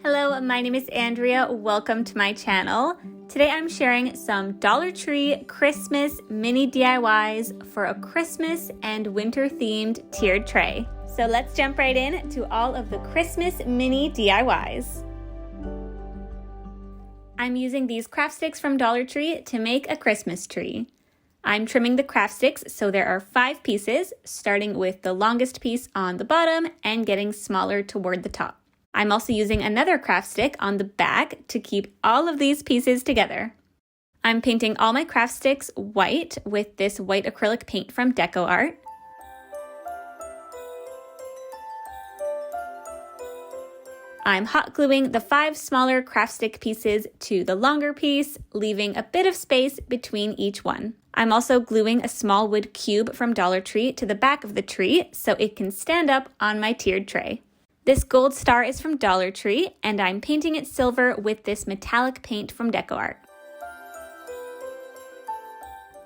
Hello, my name is Andrea. Welcome to my channel. Today I'm sharing some Dollar Tree Christmas mini DIYs for a Christmas and winter themed tiered tray. So let's jump right in to all of the Christmas mini DIYs. I'm using these craft sticks from Dollar Tree to make a Christmas tree. I'm trimming the craft sticks so there are 5 pieces, starting with the longest piece on the bottom and getting smaller toward the top. I'm also using another craft stick on the back to keep all of these pieces together. I'm painting all my craft sticks white with this white acrylic paint from DecoArt. I'm hot gluing the 5 smaller craft stick pieces to the longer piece, leaving a bit of space between each one. I'm also gluing a small wood cube from Dollar Tree to the back of the tree so it can stand up on my tiered tray. This gold star is from Dollar Tree, and I'm painting it silver with this metallic paint from DecoArt.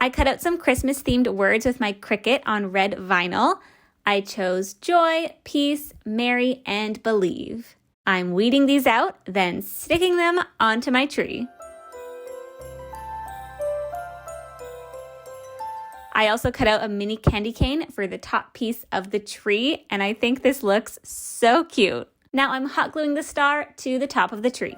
I cut out some Christmas-themed words with my Cricut on red vinyl. I chose joy, peace, merry, and believe. I'm weeding these out, then sticking them onto my tree. I also cut out a mini candy cane for the top piece of the tree, and I think this looks so cute. Now I'm hot gluing the star to the top of the tree.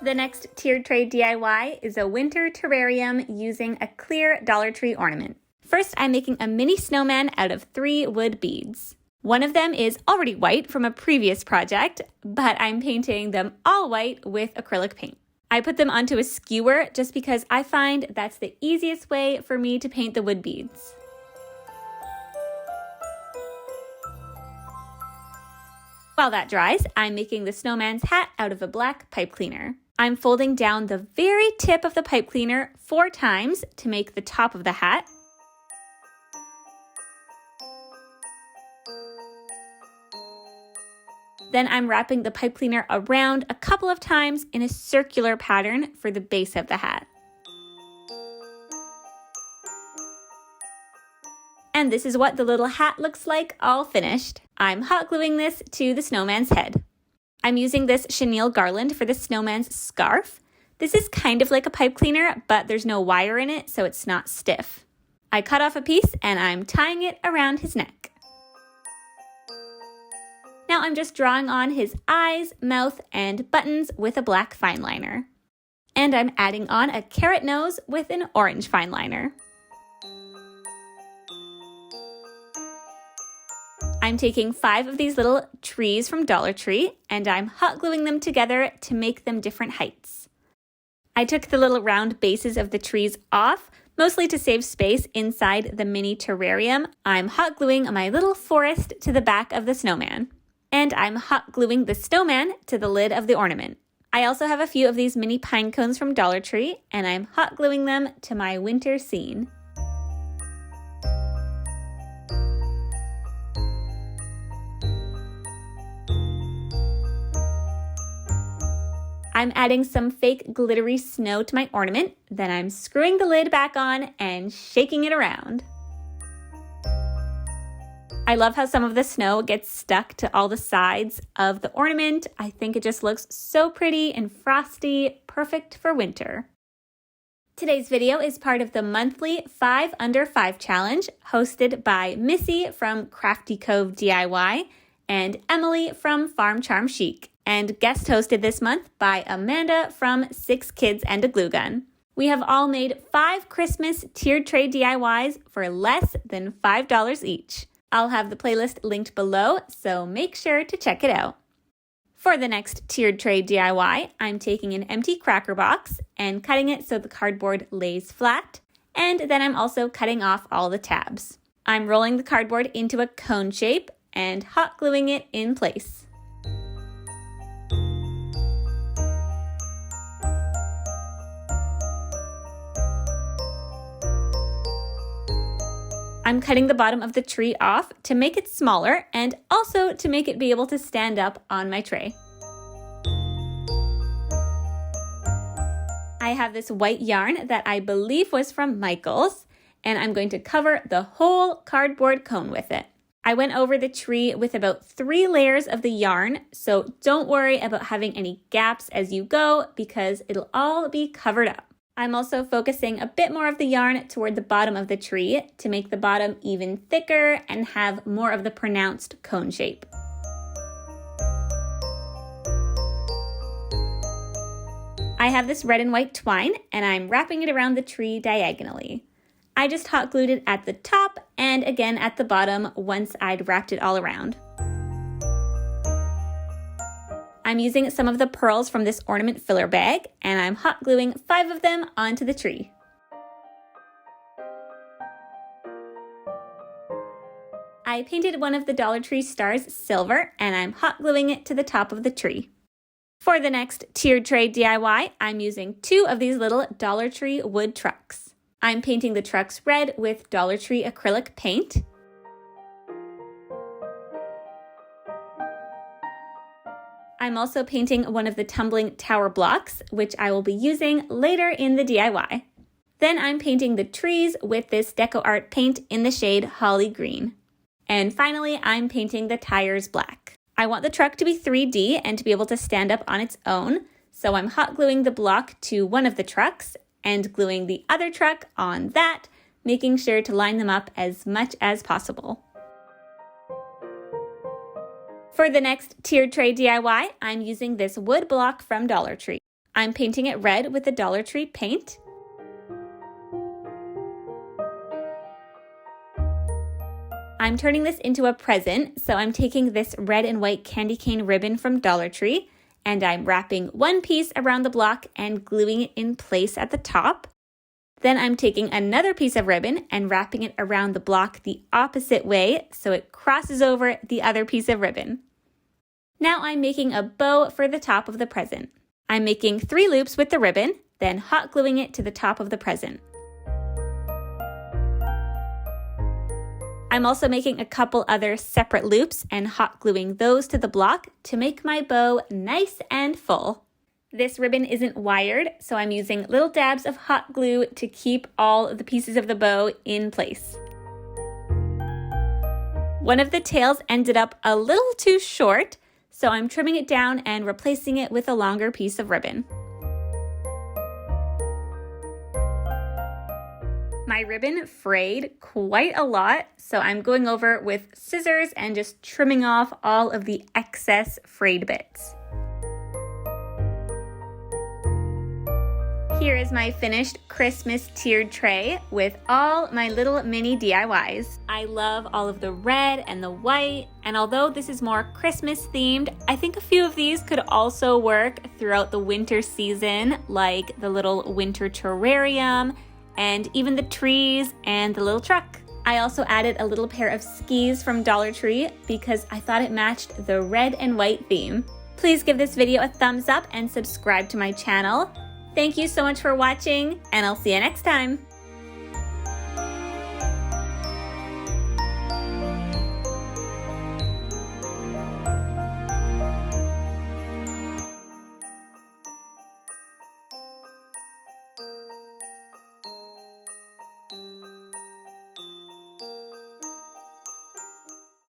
The next tiered tray DIY is a winter terrarium using a clear Dollar Tree ornament. First, I'm making a mini snowman out of 3 wood beads. One of them is already white from a previous project, but I'm painting them all white with acrylic paint. I put them onto a skewer just because I find that's the easiest way for me to paint the wood beads. While that dries, I'm making the snowman's hat out of a black pipe cleaner. I'm folding down the very tip of the pipe cleaner 4 times to make the top of the hat. Then I'm wrapping the pipe cleaner around a couple of times in a circular pattern for the base of the hat. And this is what the little hat looks like all finished. I'm hot gluing this to the snowman's head. I'm using this chenille garland for the snowman's scarf. This is kind of like a pipe cleaner, but there's no wire in it, so it's not stiff. I cut off a piece and I'm tying it around his neck. Now I'm just drawing on his eyes, mouth, and buttons with a black fine liner. And I'm adding on a carrot nose with an orange fine liner. I'm taking 5 of these little trees from Dollar Tree and I'm hot gluing them together to make them different heights. I took the little round bases of the trees off, mostly to save space inside the mini terrarium. I'm hot gluing my little forest to the back of the snowman. And I'm hot gluing the snowman to the lid of the ornament. I also have a few of these mini pine cones from Dollar Tree, and I'm hot gluing them to my winter scene. I'm adding some fake glittery snow to my ornament, then I'm screwing the lid back on and shaking it around. I love how some of the snow gets stuck to all the sides of the ornament. I think it just looks so pretty and frosty, perfect for winter. Today's video is part of the monthly 5 Under 5 challenge hosted by Missy from Crafty Cove DIY and Emily from Farm Charm Chic, and guest hosted this month by Amanda from 6 Kids and a Glue Gun. We have all made 5 Christmas tiered tray DIYs for less than $5 each. I'll have the playlist linked below, so make sure to check it out. For the next tiered tray DIY, I'm taking an empty cracker box and cutting it so the cardboard lays flat, and then I'm also cutting off all the tabs. I'm rolling the cardboard into a cone shape and hot gluing it in place. I'm cutting the bottom of the tree off to make it smaller and also to make it be able to stand up on my tray. I have this white yarn that I believe was from Michael's, and I'm going to cover the whole cardboard cone with it. I went over the tree with about 3 layers of the yarn, so don't worry about having any gaps as you go because it'll all be covered up. I'm also focusing a bit more of the yarn toward the bottom of the tree to make the bottom even thicker and have more of the pronounced cone shape. I have this red and white twine and I'm wrapping it around the tree diagonally. I just hot glued it at the top and again at the bottom once I'd wrapped it all around. I'm using some of the pearls from this ornament filler bag and I'm hot gluing 5 of them onto the tree. I painted one of the Dollar Tree stars silver and I'm hot gluing it to the top of the tree. For the next tiered tray DIY, I'm using 2 of these little Dollar Tree wood trucks. I'm painting the trucks red with Dollar Tree acrylic paint. I'm also painting one of the tumbling tower blocks, which I will be using later in the DIY. Then I'm painting the trees with this Deco Art paint in the shade Holly Green. And finally, I'm painting the tires black. I want the truck to be 3D and to be able to stand up on its own, so I'm hot gluing the block to one of the trucks and gluing the other truck on that, making sure to line them up as much as possible. For the next tiered tray DIY, I'm using this wood block from Dollar Tree. I'm painting it red with the Dollar Tree paint. I'm turning this into a present, so I'm taking this red and white candy cane ribbon from Dollar Tree, and I'm wrapping one piece around the block and gluing it in place at the top. Then I'm taking another piece of ribbon and wrapping it around the block the opposite way so it crosses over the other piece of ribbon. Now I'm making a bow for the top of the present. I'm making 3 loops with the ribbon, then hot gluing it to the top of the present. I'm also making a couple other separate loops and hot gluing those to the block to make my bow nice and full. This ribbon isn't wired, so I'm using little dabs of hot glue to keep all the pieces of the bow in place. One of the tails ended up a little too short, so I'm trimming it down and replacing it with a longer piece of ribbon. My ribbon frayed quite a lot, so I'm going over with scissors and just trimming off all of the excess frayed bits. Here is my finished Christmas tiered tray with all my little mini DIYs. I love all of the red and the white, and although this is more Christmas themed, I think a few of these could also work throughout the winter season, like the little winter terrarium, and even the trees and the little truck. I also added a little pair of skis from Dollar Tree because I thought it matched the red and white theme. Please give this video a thumbs up and subscribe to my channel. Thank you so much for watching, and I'll see you next time.